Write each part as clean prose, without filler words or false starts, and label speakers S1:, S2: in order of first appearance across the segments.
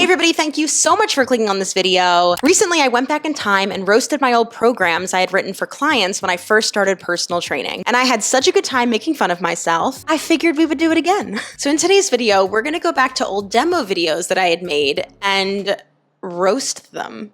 S1: everybody, thank you so much for clicking on this video. Recently, I went back in time and roasted my old programs I had written for clients when I first started personal training. And I had such a good time making fun of myself, I figured we would do it again. So in today's video, we're gonna go back to old demo videos that I had made and roast them.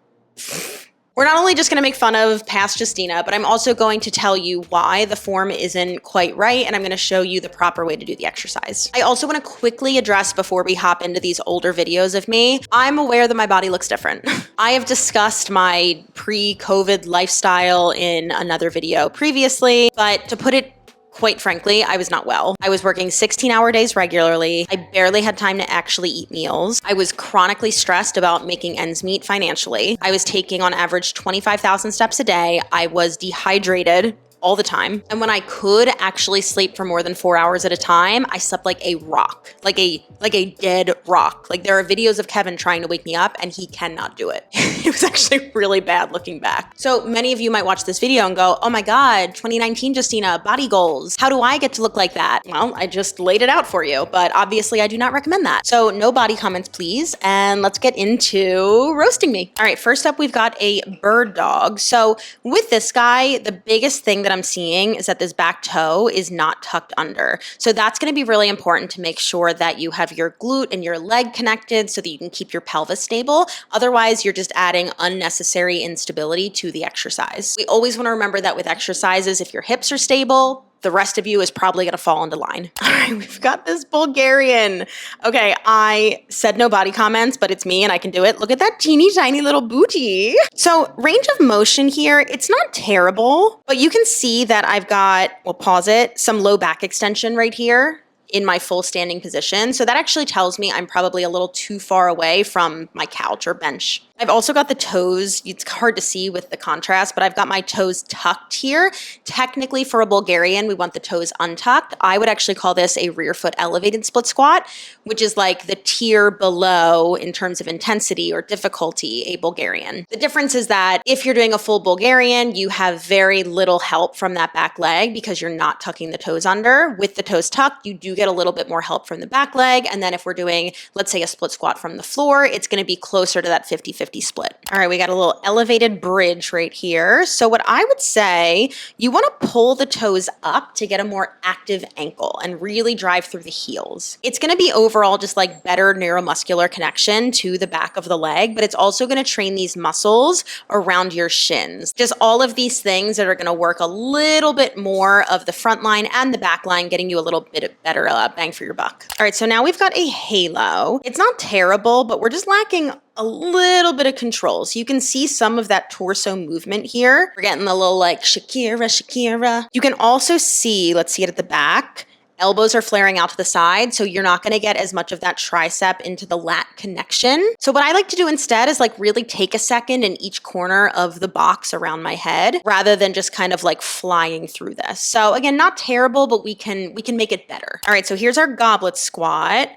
S1: We're not only just going to make fun of past Justina, but I'm also going to tell you why the form isn't quite right, and I'm going to show you the proper way to do the exercise. I also want to quickly address before we hop into these older videos of me, I'm aware that my body looks different. I have discussed my pre-COVID lifestyle in another video previously, but to put it quite frankly, I was not well. I was working 16-hour days regularly. I barely had time to actually eat meals. I was chronically stressed about making ends meet financially. I was taking on average 25,000 steps a day. I was dehydrated all the time. And when I could actually sleep for more than 4 hours at a time, I slept like a rock, like a dead rock. Like there are videos of Kevin trying to wake me up and he cannot do it. It was actually really bad looking back. So many of you might watch this video and go, oh my God, 2019 Justina, body goals. How do I get to look like that? Well, I just laid it out for you, but obviously I do not recommend that. So no body comments, please. And let's get into roasting me. All right, first up, we've got a bird dog. So with this guy, the biggest thing that I'm seeing is that this back toe is not tucked under. So that's going to be really important to make sure that you have your glute and your leg connected so that you can keep your pelvis stable. Otherwise, you're just adding unnecessary instability to the exercise. We always want to remember that with exercises, if your hips are stable, the rest of you is probably going to fall into line. All right, we've got this Bulgarian. Okay, I said no body comments, but it's me and I can do it. Look at that teeny tiny little booty. So range of motion here, it's not terrible, but you can see that I've got, we'll pause it, some low back extension right here in my full standing position. So that actually tells me I'm probably a little too far away from my couch or bench. I've also got the toes, it's hard to see with the contrast, but I've got my toes tucked here. Technically for a Bulgarian, we want the toes untucked. I would actually call this a rear foot elevated split squat, which is like the tier below in terms of intensity or difficulty, a Bulgarian. The difference is that if you're doing a full Bulgarian, you have very little help from that back leg because you're not tucking the toes under. With the toes tucked, you do get a little bit more help from the back leg. And then if we're doing, let's say a split squat from the floor, it's going to be closer to that 50-50 split. All right, we got a little elevated bridge right here. So what I would say, you want to pull the toes up to get a more active ankle and really drive through the heels. It's going to be overall just like better neuromuscular connection to the back of the leg, but it's also going to train these muscles around your shins. Just all of these things that are going to work a little bit more of the front line and the back line, getting you a little bit better bang for your buck. All right, so now we've got a halo. It's not terrible, but we're just lacking a little bit of control. So you can see some of that torso movement here. We're getting a little like Shakira, Shakira. You can also see, let's see it at the back, elbows are flaring out to the side, so you're not going to get as much of that tricep into the lat connection. So what I like to do instead is like really take a second in each corner of the box around my head rather than just kind of like flying through this. So again, not terrible, but we can make it better. All right, so here's our goblet squat.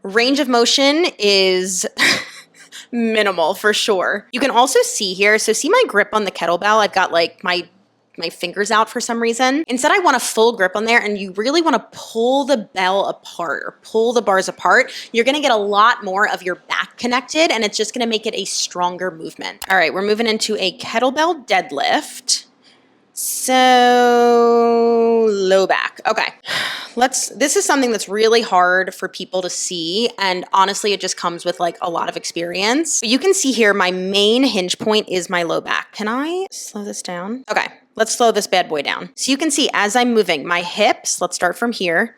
S1: Range of motion is minimal for sure. You can also see here, so see my grip on the kettlebell? I've got like my fingers out for some reason. Instead, I want a full grip on there, and you really want to pull the bell apart or pull the bars apart. You're going to get a lot more of your back connected, and it's just going to make it a stronger movement. All right, we're moving into a kettlebell deadlift. So low back. Okay. This is something that's really hard for people to see. And honestly, it just comes with like a lot of experience. But you can see here, my main hinge point is my low back. Can I slow this down? Okay. Let's slow this bad boy down. So you can see as I'm moving my hips, let's start from here.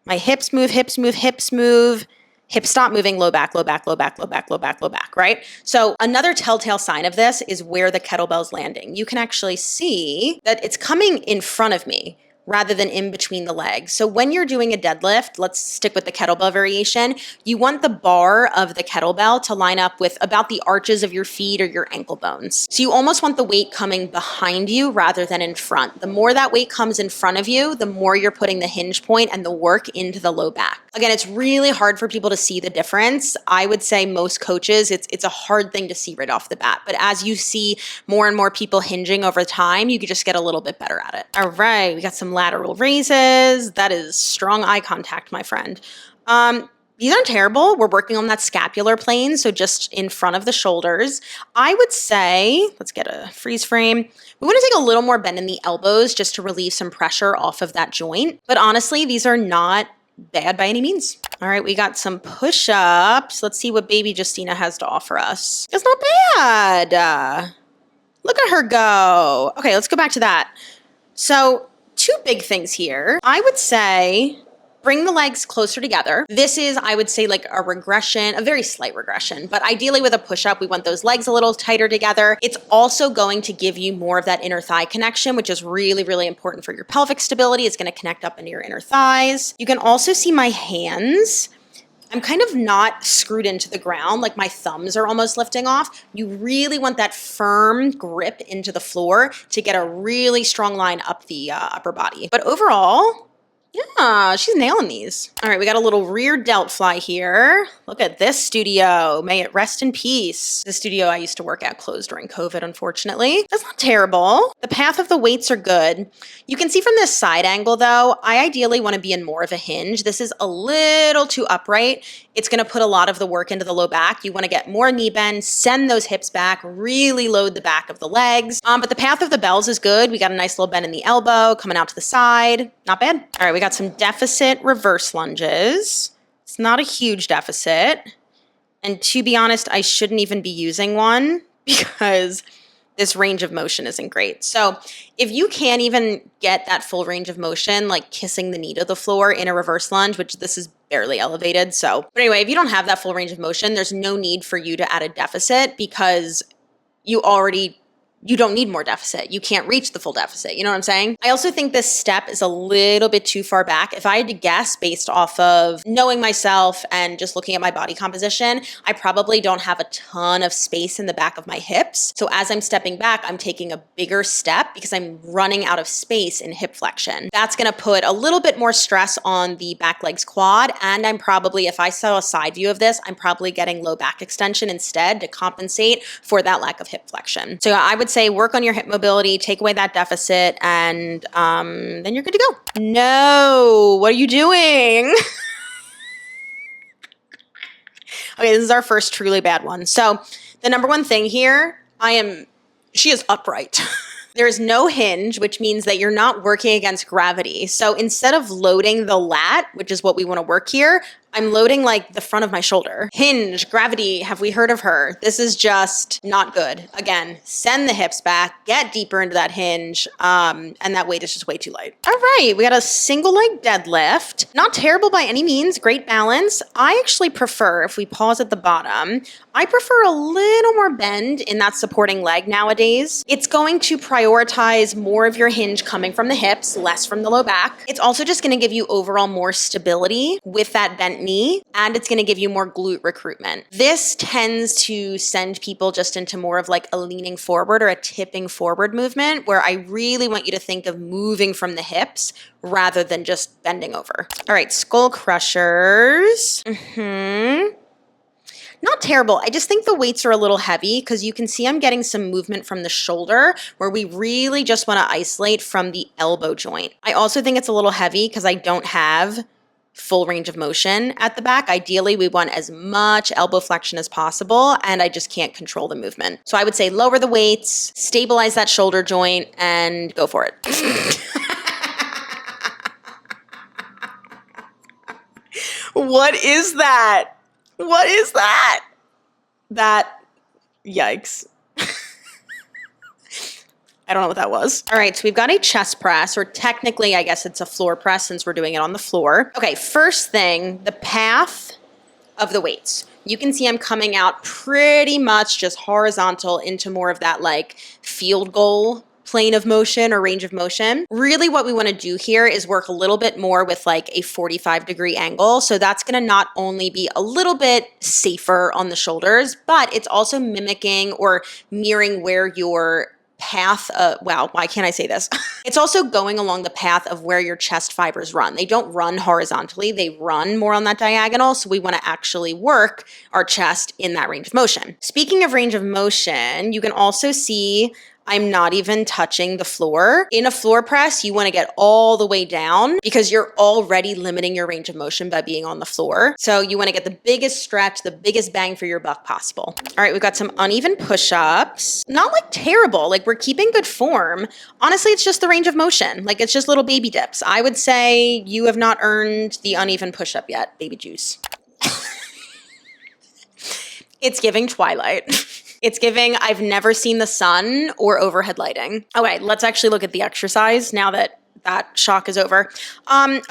S1: My hips move, hips move, hips move. Hips stop moving, low back, low back, low back, low back, low back, low back, right? So another telltale sign of this is where the kettlebell's landing. You can actually see that it's coming in front of me rather than in between the legs. So when you're doing a deadlift, let's stick with the kettlebell variation, you want the bar of the kettlebell to line up with about the arches of your feet or your ankle bones. So you almost want the weight coming behind you rather than in front. The more that weight comes in front of you, the more you're putting the hinge point and the work into the low back. Again, it's really hard for people to see the difference. I would say most coaches, it's a hard thing to see right off the bat. But as you see more and more people hinging over time, you can just get a little bit better at it. All right, we got some lateral raises. That is strong eye contact, my friend. These aren't terrible. We're working on that scapular plane, so just in front of the shoulders. I would say, let's get a freeze frame. We want to take a little more bend in the elbows just to relieve some pressure off of that joint. But honestly, these are not bad by any means. All right, we got some push-ups. Let's see what baby Justina has to offer us. It's not bad. Look at her go. Okay, let's go back to that. So 2 big things here. I would say bring the legs closer together. This is, I would say, like a regression, a very slight regression, but ideally with a push-up, we want those legs a little tighter together. It's also going to give you more of that inner thigh connection, which is really, really important for your pelvic stability. It's going to connect up into your inner thighs. You can also see my hands. I'm kind of not screwed into the ground, like my thumbs are almost lifting off. You really want that firm grip into the floor to get a really strong line up the upper body. But overall, yeah, she's nailing these. All right, we got a little rear delt fly here. Look at this studio. May it rest in peace. The studio I used to work at closed during COVID, unfortunately. That's not terrible. The path of the weights are good. You can see from this side angle, though, I ideally want to be in more of a hinge. This is a little too upright. It's going to put a lot of the work into the low back. You want to get more knee bend, send those hips back, really load the back of the legs. But the path of the bells is good. We got a nice little bend in the elbow, coming out to the side. Not bad. All right, we got some deficit reverse lunges. It's not a huge deficit. And to be honest, I shouldn't even be using one because this range of motion isn't great. So if you can't even get that full range of motion, like kissing the knee to the floor in a reverse lunge, which this is barely elevated. But anyway, if you don't have that full range of motion, there's no need for you to add a deficit because you don't need more deficit. You can't reach the full deficit. You know what I'm saying? I also think this step is a little bit too far back. If I had to guess based off of knowing myself and just looking at my body composition, I probably don't have a ton of space in the back of my hips. So as I'm stepping back, I'm taking a bigger step because I'm running out of space in hip flexion. That's going to put a little bit more stress on the back legs quad. And I'm probably, if I saw a side view of this, I'm probably getting low back extension instead to compensate for that lack of hip flexion. So I would say work on your hip mobility, take away that deficit, and then you're good to go. No, what are you doing? Okay, this is our first truly bad one. So the number one thing here, she is upright. There is no hinge, which means that you're not working against gravity. So instead of loading the lat, which is what we want to work here, I'm loading like the front of my shoulder. Hinge, gravity, have we heard of her? This is just not good. Again, send the hips back, get deeper into that hinge, and that weight is just way too light. All right, we got a single leg deadlift. Not terrible by any means, great balance. I actually prefer, if we pause at the bottom, I prefer a little more bend in that supporting leg nowadays. It's going to prioritize more of your hinge coming from the hips, less from the low back. It's also just gonna give you overall more stability with that bent knee, and it's going to give you more glute recruitment. This tends to send people just into more of like a leaning forward or a tipping forward movement where I really want you to think of moving from the hips rather than just bending over. All right, skull crushers. Not terrible. I just think the weights are a little heavy because you can see I'm getting some movement from the shoulder where we really just want to isolate from the elbow joint. I also think it's a little heavy because I don't have full range of motion at the back. Ideally, we want as much elbow flexion as possible, and I just can't control the movement. So I would say lower the weights, stabilize that shoulder joint, and go for it. What is that? What is that? Yikes. I don't know what that was. All right, so we've got a chest press, or technically, I guess it's a floor press since we're doing it on the floor. Okay, first thing, the path of the weights. You can see I'm coming out pretty much just horizontal into more of that like field goal plane of motion or range of motion. Really what we want to do here is work a little bit more with like a 45-degree angle. So that's going to not only be a little bit safer on the shoulders, but it's also mimicking or mirroring where your path, wow, why can't I say this? It's also going along the path of where your chest fibers run. They don't run horizontally, they run more on that diagonal. So we want to actually work our chest in that range of motion. Speaking of range of motion, you can also see I'm not even touching the floor. In a floor press, you want to get all the way down because you're already limiting your range of motion by being on the floor. So you want to get the biggest stretch, the biggest bang for your buck possible. All right, we've got some uneven push-ups. Not like terrible, like we're keeping good form. Honestly, it's just the range of motion. Like it's just little baby dips. I would say you have not earned the uneven push-up yet, baby juice. It's giving Twilight. It's giving I've never seen the sun or overhead lighting. Okay, let's actually look at the exercise now that that shock is over.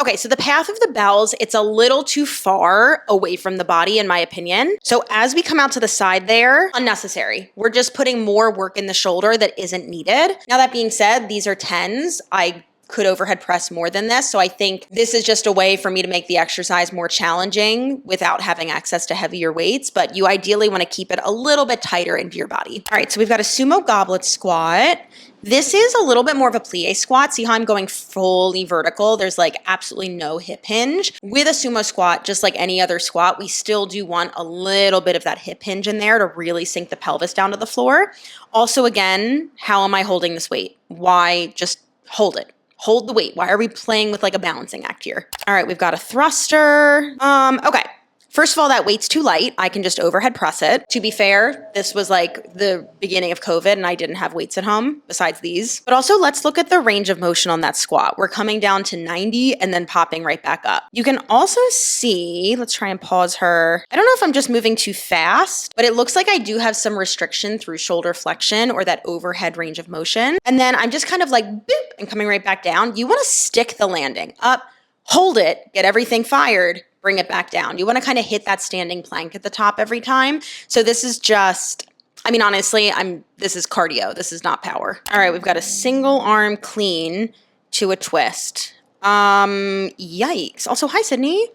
S1: Okay, so the path of the bells, it's a little too far away from the body in my opinion. So as we come out to the side there, unnecessary. We're just putting more work in the shoulder that isn't needed. Now that being said, these are 10s. I could overhead press more than this. So I think this is just a way for me to make the exercise more challenging without having access to heavier weights, but you ideally want to keep it a little bit tighter into your body. All right, so we've got a sumo goblet squat. This is a little bit more of a plie squat. See how I'm going fully vertical? There's like absolutely no hip hinge. With a sumo squat, just like any other squat, we still do want a little bit of that hip hinge in there to really sink the pelvis down to the floor. Also, again, how am I holding this weight? Why just hold it? Hold the weight. Why are we playing with like a balancing act here? All right, we've got a thruster. Okay. First of all, that weight's too light. I can just overhead press it. To be fair, this was like the beginning of COVID and I didn't have weights at home besides these. But also let's look at the range of motion on that squat. We're coming down to 90 and then popping right back up. You can also see, let's try and pause her. I don't know if I'm just moving too fast, but it looks like I do have some restriction through shoulder flexion or that overhead range of motion. And then I'm just kind of like boop and coming right back down. You want to stick the landing up, hold it, get everything fired, bring it back down. You want to kind of hit that standing plank at the top every time. So this is just, I mean, honestly, this is cardio. This is not power. All right, we've got a single arm clean to a twist. Yikes. Also, hi, Sydney.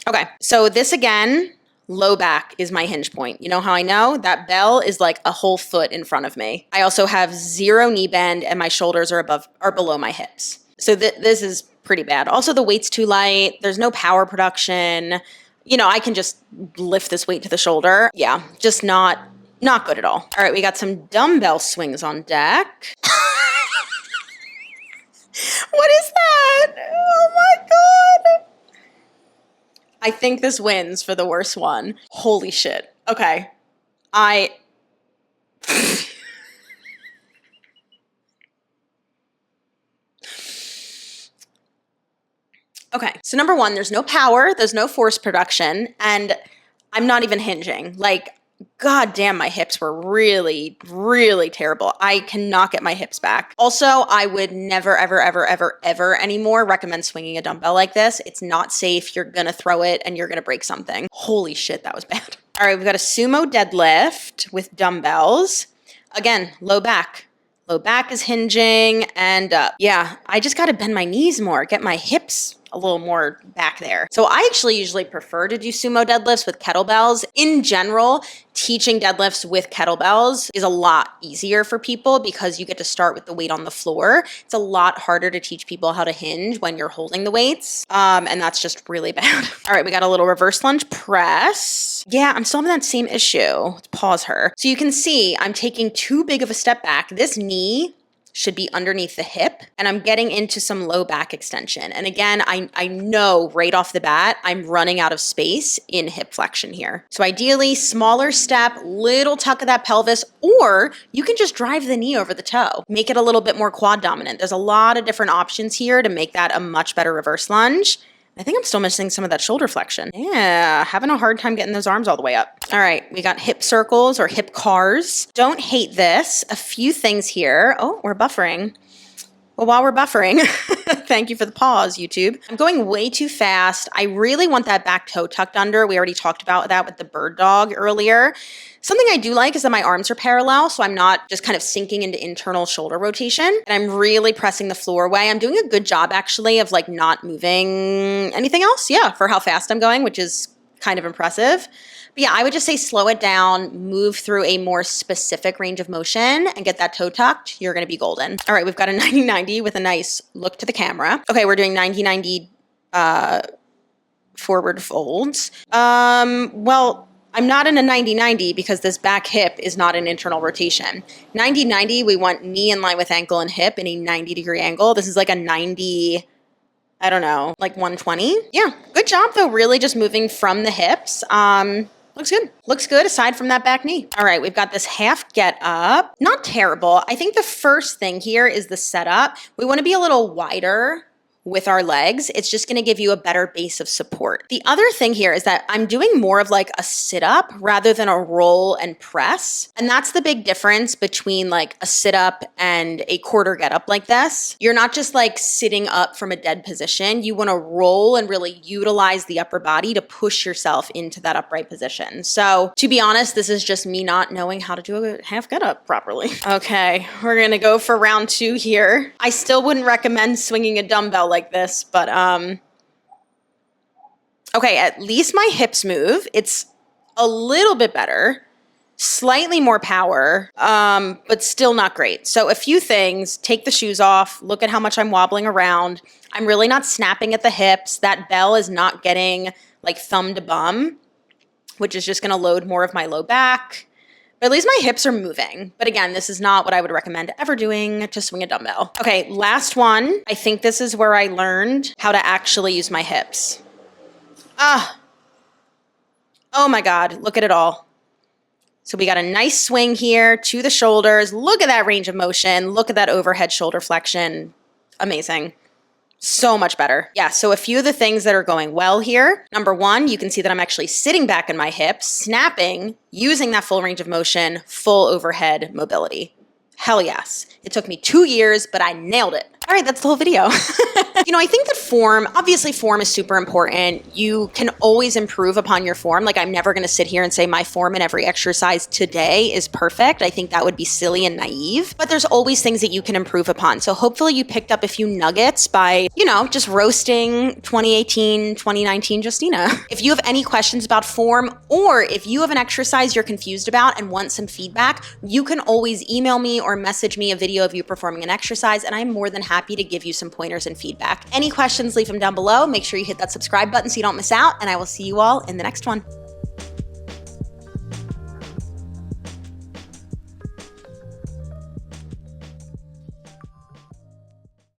S1: Okay, so this again, low back is my hinge point. You know how I know? That bell is like a whole foot in front of me. I also have 0 knee bend and my shoulders are below my hips. So this is pretty bad. Also, the weight's too light. There's no power production. You know, I can just lift this weight to the shoulder. Yeah, just not good at all. All right, we got some dumbbell swings on deck. What is that? Oh my God. I think this wins for the worst one. Holy shit. Okay. Okay, so number one, there's no power, there's no force production, and I'm not even hinging. Like, God damn, my hips were really, really terrible. I cannot get my hips back. Also, I would never, ever, ever, ever, ever anymore recommend swinging a dumbbell like this. It's not safe. You're gonna throw it and you're gonna break something. Holy shit, that was bad. All right, we've got a sumo deadlift with dumbbells. Again, low back. Low back is hinging and up. Yeah, I just gotta bend my knees more, get my hips a little more back there. So I actually usually prefer to do sumo deadlifts with kettlebells. In general, teaching deadlifts with kettlebells is a lot easier for people because you get to start with the weight on the floor. It's a lot harder to teach people how to hinge when you're holding the weights. And that's just really bad. All right, we got a little reverse lunge press. Yeah, I'm still having that same issue. Let's pause her. So you can see I'm taking too big of a step back. This knee should be underneath the hip and I'm getting into some low back extension. And again, I know right off the bat, I'm running out of space in hip flexion here. So ideally smaller step, little tuck of that pelvis, or you can just drive the knee over the toe, make it a little bit more quad dominant. There's a lot of different options here to make that a much better reverse lunge. I think I'm still missing some of that shoulder flexion. Yeah, having a hard time getting those arms all the way up. All right, we got hip circles or hip cars. Don't hate this. A few things here. Oh, we're buffering. Well, while we're buffering, thank you for the pause, YouTube. I'm going way too fast. I really want that back toe tucked under. We already talked about that with the bird dog earlier. Something I do like is that my arms are parallel, so I'm not just kind of sinking into internal shoulder rotation. And I'm really pressing the floor away. I'm doing a good job, actually, of like not moving anything else. Yeah, for how fast I'm going, which is kind of impressive. But yeah, I would just say slow it down, move through a more specific range of motion and get that toe tucked. You're going to be golden. All right, we've got a 90-90 with a nice look to the camera. Okay, we're doing 90-90 forward folds. Well, I'm not in a 90-90 because this back hip is not an internal rotation. 90-90, we want knee in line with ankle and hip in a 90-degree angle. This is like a 90, I don't know, like 120. Yeah, good job though, really just moving from the hips. Looks good. Looks good aside from that back knee. All right, we've got this half get up. Not terrible. I think the first thing here is the setup. We want to be a little wider with our legs. It's just going to give you a better base of support. The other thing here is that I'm doing more of like a sit up rather than a roll and press. And that's the big difference between like a sit up and a quarter get up like this. You're not just like sitting up from a dead position. You want to roll and really utilize the upper body to push yourself into that upright position. So to be honest, this is just me not knowing how to do a half get up properly. Okay, we're going to go for round 2 here. I still wouldn't recommend swinging a dumbbell like this, but okay, at least my hips move. It's a little bit better, slightly more power, but still not great. So a few things: take the shoes off, look at how much I'm wobbling around. I'm really not snapping at the hips. That bell is not getting like thumb to bum, which is just going to load more of my low back. But at least my hips are moving. But again, this is not what I would recommend ever doing to swing a dumbbell. Okay, last one. I think this is where I learned how to actually use my hips. Oh my God, look at it all. So we got a nice swing here to the shoulders. Look at that range of motion. Look at that overhead shoulder flexion. Amazing. So much better. Yeah, so a few of the things that are going well here. Number 1, you can see that I'm actually sitting back in my hips, snapping, using that full range of motion, full overhead mobility. Hell yes. It took me 2 years, but I nailed it. All right, that's the whole video. You know, I think that obviously form is super important. You can always improve upon your form. Like, I'm never going to sit here and say my form in every exercise today is perfect. I think that would be silly and naive, but there's always things that you can improve upon. So hopefully you picked up a few nuggets by, you know, just roasting 2018, 2019 Justina. If you have any questions about form, or if you have an exercise you're confused about and want some feedback, you can always email me or message me a video of you performing an exercise, and I'm more than happy to give you some pointers and feedback. Any questions, leave them down below. Make sure you hit that subscribe button so you don't miss out, and I will see you all in the next one.